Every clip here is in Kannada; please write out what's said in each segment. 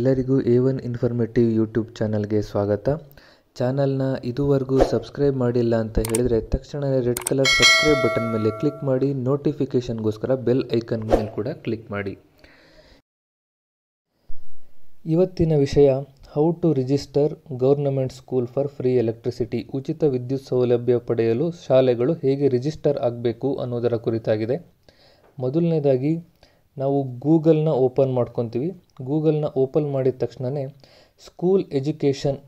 ಎಲ್ಲರಿಗೂ A1 ಇನ್ಫಾರ್ಮೇಟಿವ್ ಯೂಟ್ಯೂಬ್ ಚಾನಲ್ಗೆ ಸ್ವಾಗತ. ಚಾನಲ್ನ ಇದುವರೆಗೂ ಸಬ್ಸ್ಕ್ರೈಬ್ ಮಾಡಿಲ್ಲ ಅಂತ ಹೇಳಿದರೆ ತಕ್ಷಣವೇ ರೆಡ್ ಕಲರ್ ಸಬ್ಸ್ಕ್ರೈಬ್ ಬಟನ್ ಮೇಲೆ ಕ್ಲಿಕ್ ಮಾಡಿ, ನೋಟಿಫಿಕೇಷನ್ಗೋಸ್ಕರ ಬೆಲ್ ಐಕನ್ ಮೇಲೆ ಕೂಡ ಕ್ಲಿಕ್ ಮಾಡಿ. ಇವತ್ತಿನ ವಿಷಯ how to register government school for free electricity. ಉಚಿತ ವಿದ್ಯುತ್ ಸೌಲಭ್ಯ ಪಡೆಯಲು ಶಾಲೆಗಳು ಹೇಗೆ ರಿಜಿಸ್ಟರ್ ಆಗಬೇಕು ಅನ್ನೋದರ ಕುರಿತಾಗಿದೆ. ಮೊದಲನೇದಾಗಿ ನಾವು ಗೂಗಲ್ನ ಓಪನ್ ಮಾಡ್ಕೊತೀವಿ. ಗೂಗಲ್ನ ಓಪನ್ ಮಾಡಿದ ತಕ್ಷಣವೇ ಸ್ಕೂಲ್ ಎಜುಕೇಷನ್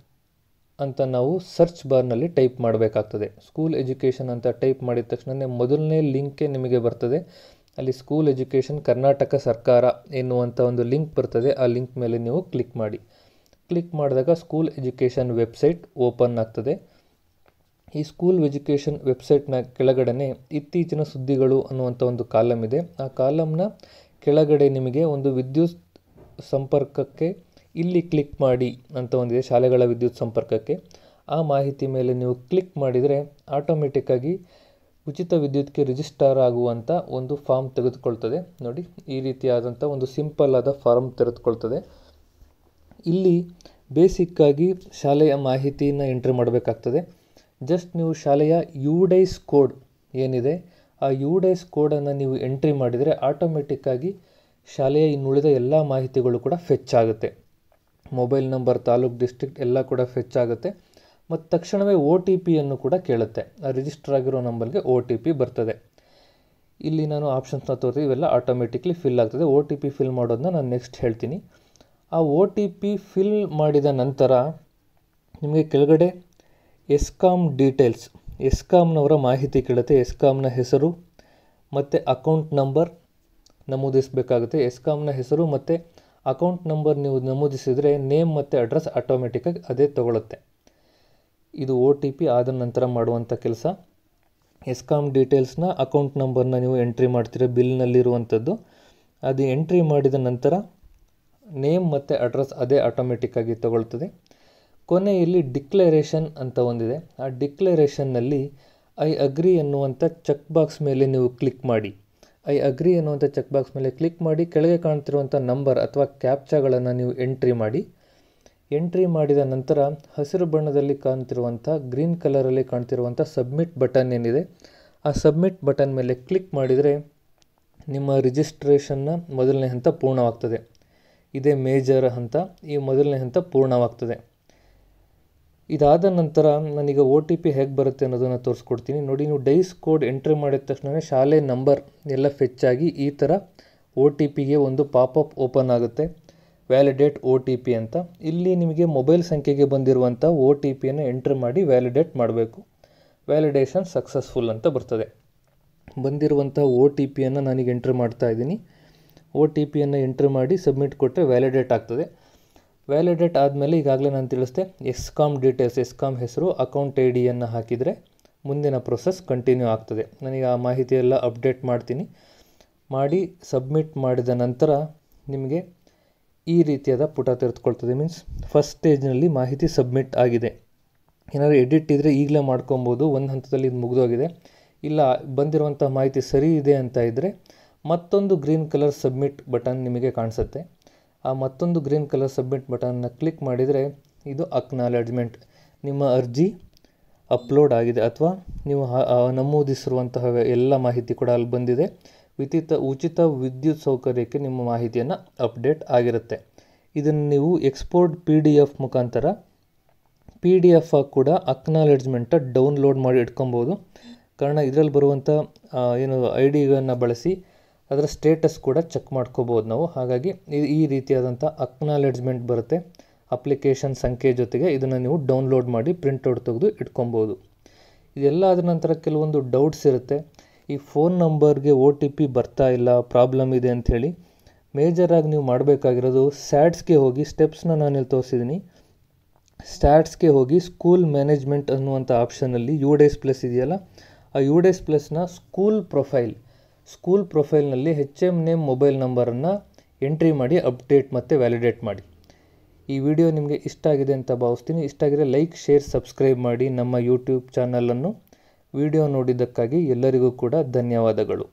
ಅಂತ ನಾವು ಸರ್ಚ್ ಬಾರ್ನಲ್ಲಿ ಟೈಪ್ ಮಾಡಬೇಕಾಗ್ತದೆ. ಸ್ಕೂಲ್ ಎಜುಕೇಷನ್ ಅಂತ ಟೈಪ್ ಮಾಡಿದ ತಕ್ಷಣವೇ ಮೊದಲನೇ ಲಿಂಕೇ ನಿಮಗೆ ಬರ್ತದೆ. ಅಲ್ಲಿ ಸ್ಕೂಲ್ ಎಜುಕೇಷನ್ ಕರ್ನಾಟಕ ಸರ್ಕಾರ ಎನ್ನುವಂಥ ಒಂದು ಲಿಂಕ್ ಬರ್ತದೆ. ಆ ಲಿಂಕ್ ಮೇಲೆ ನೀವು ಕ್ಲಿಕ್ ಮಾಡಿ. ಕ್ಲಿಕ್ ಮಾಡಿದಾಗ ಸ್ಕೂಲ್ ಎಜುಕೇಷನ್ ವೆಬ್ಸೈಟ್ ಓಪನ್ ಆಗ್ತದೆ. ಈ ಸ್ಕೂಲ್ ಎಜುಕೇಷನ್ ವೆಬ್ಸೈಟ್ನ ಕೆಳಗಡೆ ಇತ್ತೀಚಿನ ಸುದ್ದಿಗಳು ಅನ್ನುವಂಥ ಒಂದು ಕಾಲಮ್ ಇದೆ. ಆ ಕಾಲಮ್ನ ಕೆಳಗಡೆ ನಿಮಗೆ ಒಂದು ವಿದ್ಯುತ್ ಸಂಪರ್ಕಕ್ಕೆ ಇಲ್ಲಿ ಕ್ಲಿಕ್ ಮಾಡಿ ಅಂತ ಒಂದಿದೆ, ಶಾಲೆಗಳ ವಿದ್ಯುತ್ ಸಂಪರ್ಕಕ್ಕೆ. ಆ ಮಾಹಿತಿ ಮೇಲೆ ನೀವು ಕ್ಲಿಕ್ ಮಾಡಿದರೆ ಆಟೋಮೆಟಿಕ್ಕಾಗಿ ಉಚಿತ ವಿದ್ಯುತ್ಗೆ ರಿಜಿಸ್ಟರ್ ಆಗುವಂಥ ಒಂದು ಫಾರ್ಮ್ ತೆಗೆದುಕೊಳ್ತದೆ. ನೋಡಿ, ಈ ರೀತಿಯಾದಂಥ ಒಂದು ಸಿಂಪಲ್ ಆದ ಫಾರ್ಮ್ ತೆಗೆದುಕೊಳ್ತದೆ. ಇಲ್ಲಿ ಬೇಸಿಕ್ಕಾಗಿ ಶಾಲೆಯ ಮಾಹಿತಿಯನ್ನು ಎಂಟ್ರಿ ಮಾಡಬೇಕಾಗ್ತದೆ. ಜಸ್ಟ್ ನೀವು ಶಾಲೆಯ UDIS ಕೋಡ್ ಏನಿದೆ, ಆ UDIS ಕೋಡನ್ನು ನೀವು ಎಂಟ್ರಿ ಮಾಡಿದರೆ ಆಟೋಮೆಟಿಕ್ಕಾಗಿ ಶಾಲೆಯ ಇನ್ನುಳಿದ ಎಲ್ಲ ಮಾಹಿತಿಗಳು ಕೂಡ ಫೆಚ್ ಆಗುತ್ತೆ. ಮೊಬೈಲ್ ನಂಬರ್, ತಾಲೂಕು, ಡಿಸ್ಟ್ರಿಕ್ಟ್ ಎಲ್ಲ ಕೂಡ ಫೆಚ್ ಆಗುತ್ತೆ. ಮತ್ತು ತಕ್ಷಣವೇ OTP ಯನ್ನು ಕೂಡ ಕೇಳುತ್ತೆ. ಆ ರಿಜಿಸ್ಟರ್ ಆಗಿರೋ ನಂಬರ್ಗೆ OTP ಬರ್ತದೆ. ಇಲ್ಲಿ ನಾನು ಆಪ್ಷನ್ಸ್ನ ತೋರಿಸಿ ಇವೆಲ್ಲ ಆಟೋಮೆಟಿಕ್ಲಿ ಫಿಲ್ ಆಗ್ತದೆ. OTP ಫಿಲ್ ಮಾಡೋದನ್ನ ನಾನು ನೆಕ್ಸ್ಟ್ ಹೇಳ್ತೀನಿ. ಆ OTP ಫಿಲ್ ಮಾಡಿದ ನಂತರ ನಿಮಗೆ ಕೆಳಗಡೆ ಎಸ್ಕಾಮ್ ಡೀಟೇಲ್ಸ್, ಎಸ್ಕಾಮ್ನವರ ಮಾಹಿತಿ ಕೇಳುತ್ತೆ. ಎಸ್ಕಾಮ್ನ ಹೆಸರು ಮತ್ತು ಅಕೌಂಟ್ ನಂಬರ್ ನಮೂದಿಸಬೇಕಾಗುತ್ತೆ. ಎಸ್ಕಾಮ್ನ ಹೆಸರು ಮತ್ತು ಅಕೌಂಟ್ ನಂಬರ್ ನೀವು ನಮೂದಿಸಿದರೆ ನೇಮ್ ಮತ್ತು ಅಡ್ರೆಸ್ ಆಟೋಮೆಟಿಕ್ಕಾಗಿ ಅದೇ ತಗೊಳುತ್ತೆ. ಇದು OTP ಆದ ನಂತರ ಮಾಡುವಂಥ ಕೆಲಸ. ಎಸ್ಕಾಮ್ ಡೀಟೇಲ್ಸ್ನ, ಅಕೌಂಟ್ ನಂಬರ್ನ ನೀವು ಎಂಟ್ರಿ ಮಾಡ್ತೀರ ಬಿಲ್ನಲ್ಲಿರುವಂಥದ್ದು. ಅದು ಎಂಟ್ರಿ ಮಾಡಿದ ನಂತರ ನೇಮ್ ಮತ್ತು ಅಡ್ರೆಸ್ ಅದೇ ಆಟೋಮೆಟಿಕ್ಕಾಗಿ ತಗೊಳ್ತದೆ. ಕೊನೆಯಲ್ಲಿ ಡಿಕ್ಲರೇಷನ್ ಅಂತ ಒಂದಿದೆ. ಆ ಡಿಕ್ಲರೇಷನ್ನಲ್ಲಿ ಐ ಅಗ್ರಿ ಎನ್ನುವಂಥ ಚೆಕ್ ಬಾಕ್ಸ್ ಮೇಲೆ ನೀವು ಕ್ಲಿಕ್ ಮಾಡಿ. ಐ ಅಗ್ರಿ ಎನ್ನುವಂಥ ಚೆಕ್ ಬಾಕ್ಸ್ ಮೇಲೆ ಕ್ಲಿಕ್ ಮಾಡಿ ಕೆಳಗೆ ಕಾಣ್ತಿರುವಂಥ ನಂಬರ್ ಅಥವಾ ಕ್ಯಾಪ್ಚಾಗಳನ್ನು ನೀವು ಎಂಟ್ರಿ ಮಾಡಿ. ಎಂಟ್ರಿ ಮಾಡಿದ ನಂತರ ಹಸಿರು ಬಣ್ಣದಲ್ಲಿ ಕಾಣ್ತಿರುವಂಥ, ಗ್ರೀನ್ ಕಲರಲ್ಲಿ ಕಾಣ್ತಿರುವಂಥ ಸಬ್ಮಿಟ್ ಬಟನ್ ಏನಿದೆ, ಆ ಸಬ್ಮಿಟ್ ಬಟನ್ ಮೇಲೆ ಕ್ಲಿಕ್ ಮಾಡಿದರೆ ನಿಮ್ಮ ರಿಜಿಸ್ಟ್ರೇಷನ್ನ ಮೊದಲನೇ ಹಂತ ಪೂರ್ಣವಾಗ್ತದೆ. ಇದೇ ಮೇಜರ್ ಹಂತ. ಈ ಮೊದಲನೇ ಹಂತ ಪೂರ್ಣವಾಗ್ತದೆ. ಇದಾದ ನಂತರ ನಾನೀಗ OTP ಹೇಗೆ ಬರುತ್ತೆ ಅನ್ನೋದನ್ನು ತೋರಿಸ್ಕೊಡ್ತೀನಿ. ನೋಡಿ, ನೀವು ಡೈಸ್ ಕೋಡ್ ಎಂಟ್ರಿ ಮಾಡಿದ ತಕ್ಷಣ ಶಾಲೆ ನಂಬರ್ ಎಲ್ಲ ಫೆಚ್ಚಾಗಿ ಈ ಥರ OTPಗೆ ಒಂದು ಪಾಪಪ್ ಓಪನ್ ಆಗುತ್ತೆ, ವ್ಯಾಲಿಡೇಟ್ OTP ಅಂತ. ಇಲ್ಲಿ ನಿಮಗೆ ಮೊಬೈಲ್ ಸಂಖ್ಯೆಗೆ ಬಂದಿರುವಂಥ OTPಯನ್ನು ಎಂಟ್ರಿ ಮಾಡಿ ವ್ಯಾಲಿಡೇಟ್ ಮಾಡಬೇಕು. ವ್ಯಾಲಿಡೇಷನ್ ಸಕ್ಸಸ್ಫುಲ್ ಅಂತ ಬರ್ತದೆ. ಬಂದಿರುವಂಥ OTPಯನ್ನು ನಾನೀಗ ಎಂಟ್ರಿ ಮಾಡ್ತಾ ಇದ್ದೀನಿ. OTPಯನ್ನು ಎಂಟ್ರಿ ಮಾಡಿ ಸಬ್ಮಿಟ್ ಕೊಟ್ಟರೆ ವ್ಯಾಲಿಡೇಟ್ ಆಗ್ತದೆ. ವ್ಯಾಲಿಡೇಟ್ ಆದಮೇಲೆ ಈಗಾಗಲೇ ನಾನು ತಿಳಿಸ್ದೆ, ಎಸ್ಕಾಮ್ ಡೀಟೇಲ್ಸ್, ಎಸ್ಕಾಮ್ ಹೆಸರು, ಅಕೌಂಟ್ IDಯನ್ನು ಹಾಕಿದರೆ ಮುಂದಿನ ಪ್ರೊಸೆಸ್ ಕಂಟಿನ್ಯೂ ಆಗ್ತದೆ. ನನಗೆ ಆ ಮಾಹಿತಿ ಎಲ್ಲ ಅಪ್ಡೇಟ್ ಮಾಡ್ತೀನಿ. ಮಾಡಿ ಸಬ್ಮಿಟ್ ಮಾಡಿದ ನಂತರ ನಿಮಗೆ ಈ ರೀತಿಯಾದ ಪುಟ ತೆರೆದುಕೊಳ್ತದೆ. ಮೀನ್ಸ್ ಫಸ್ಟ್ ಸ್ಟೇಜ್ನಲ್ಲಿ ಮಾಹಿತಿ ಸಬ್ಮಿಟ್ ಆಗಿದೆ. ಏನಾದರೂ ಎಡಿಟ್ ಇದ್ದರೆ ಈಗಲೇ ಮಾಡ್ಕೊಬೋದು. ಒಂದು ಹಂತದಲ್ಲಿ ಇದು ಮುಗಿದೋಗಿದೆ. ಇಲ್ಲ, ಬಂದಿರುವಂಥ ಮಾಹಿತಿ ಸರಿ ಇದೆ ಅಂತ ಇದ್ದರೆ ಮತ್ತೊಂದು ಗ್ರೀನ್ ಕಲರ್ ಸಬ್ಮಿಟ್ ಬಟನ್ ನಿಮಗೆ ಕಾಣಿಸುತ್ತೆ. ಆ ಮತ್ತೊಂದು ಗ್ರೀನ್ ಕಲರ್ ಸಬ್ಮಿಟ್ ಬಟನ್ನ ಕ್ಲಿಕ್ ಮಾಡಿದರೆ ಇದು ಅಕ್ನಾಲೆಡ್ಜ್ಮೆಂಟ್, ನಿಮ್ಮ ಅರ್ಜಿ ಅಪ್ಲೋಡ್ ಆಗಿದೆ ಅಥವಾ ನೀವು ನಮೂದಿಸಿರುವಂತಹ ಎಲ್ಲ ಮಾಹಿತಿ ಕೂಡ ಅಲ್ಲಿ ಬಂದಿದೆ. ಉಚಿತ ವಿದ್ಯುತ್ ಸೌಕರ್ಯಕ್ಕೆ ನಿಮ್ಮ ಮಾಹಿತಿಯನ್ನು ಅಪ್ಡೇಟ್ ಆಗಿರುತ್ತೆ. ಇದನ್ನು ನೀವು ಎಕ್ಸ್ಪೋರ್ಟ್ PDF ಮುಖಾಂತರ PDF ಆಗಿ ಕೂಡ ಅಕ್ನಾಲೆಡ್ಜ್ಮೆಂಟ ಡೌನ್ಲೋಡ್ ಮಾಡಿ ಇಟ್ಕೊಬೋದು. ಕಾರಣ ಇದರಲ್ಲಿ ಬರುವಂಥ IDಯನ್ನು ಬಳಸಿ ಅದರ ಸ್ಟೇಟಸ್ ಕೂಡ ಚೆಕ್ ಮಾಡ್ಕೋಬೋದು ನಾವು. ಹಾಗಾಗಿ ಈ ರೀತಿಯಾದಂಥ ಅಕ್ನಾಲೆಡ್ಜ್ಮೆಂಟ್ ಬರುತ್ತೆ ಅಪ್ಲಿಕೇಶನ್ ಸಂಖ್ಯೆ ಜೊತೆಗೆ. ಇದನ್ನು ನೀವು ಡೌನ್ಲೋಡ್ ಮಾಡಿ ಪ್ರಿಂಟೌಟ್ ತೆಗೆದು ಇಟ್ಕೊಬೋದು. ಇದೆಲ್ಲ ಆದ ನಂತರ ಕೆಲವೊಂದು ಡೌಟ್ಸ್ ಇರುತ್ತೆ. ಈ ಫೋನ್ ನಂಬರ್ಗೆ OTP ಬರ್ತಾ ಇಲ್ಲ, ಪ್ರಾಬ್ಲಮ್ ಇದೆ ಅಂಥೇಳಿ. ಮೇಜರಾಗಿ ನೀವು ಮಾಡಬೇಕಾಗಿರೋದು ಸ್ಟ್ಯಾಟ್ಸ್ಗೆ ಹೋಗಿ, ಸ್ಟೆಪ್ಸ್ನ ನಾನಿಲ್ಲಿ ತೋರಿಸಿದ್ದೀನಿ. ಸ್ಟ್ಯಾಟ್ಸ್ಗೆ ಹೋಗಿ ಸ್ಕೂಲ್ ಮ್ಯಾನೇಜ್ಮೆಂಟ್ ಅನ್ನುವಂಥ ಆಪ್ಷನಲ್ಲಿ UDIS ಪ್ಲಸ್ ಇದೆಯಲ್ಲ, ಆ UDIS ಪ್ಲಸ್ನ ಸ್ಕೂಲ್ ಪ್ರೊಫೈಲ್ನಲ್ಲಿ HM ನೇಮ್, ಮೊಬೈಲ್ ನಂಬರನ್ನು ಎಂಟ್ರಿ ಮಾಡಿ ಅಪ್ಡೇಟ್ ಮತ್ತು ವ್ಯಾಲಿಡೇಟ್ ಮಾಡಿ. ಈ ವಿಡಿಯೋ ನಿಮಗೆ ಇಷ್ಟ ಆಗಿದೆ ಅಂತ ಭಾವಿಸ್ತೀನಿ. ಇಷ್ಟ ಆಗಿದ್ರೆ ಲೈಕ್, ಶೇರ್, ಸಬ್ಸ್ಕ್ರೈಬ್ ಮಾಡಿ ನಮ್ಮ ಯೂಟ್ಯೂಬ್ ಚಾನಲನ್ನು. ವಿಡಿಯೋ ನೋಡಿದ್ದಕ್ಕಾಗಿ ಎಲ್ಲರಿಗೂ ಕೂಡ ಧನ್ಯವಾದಗಳು.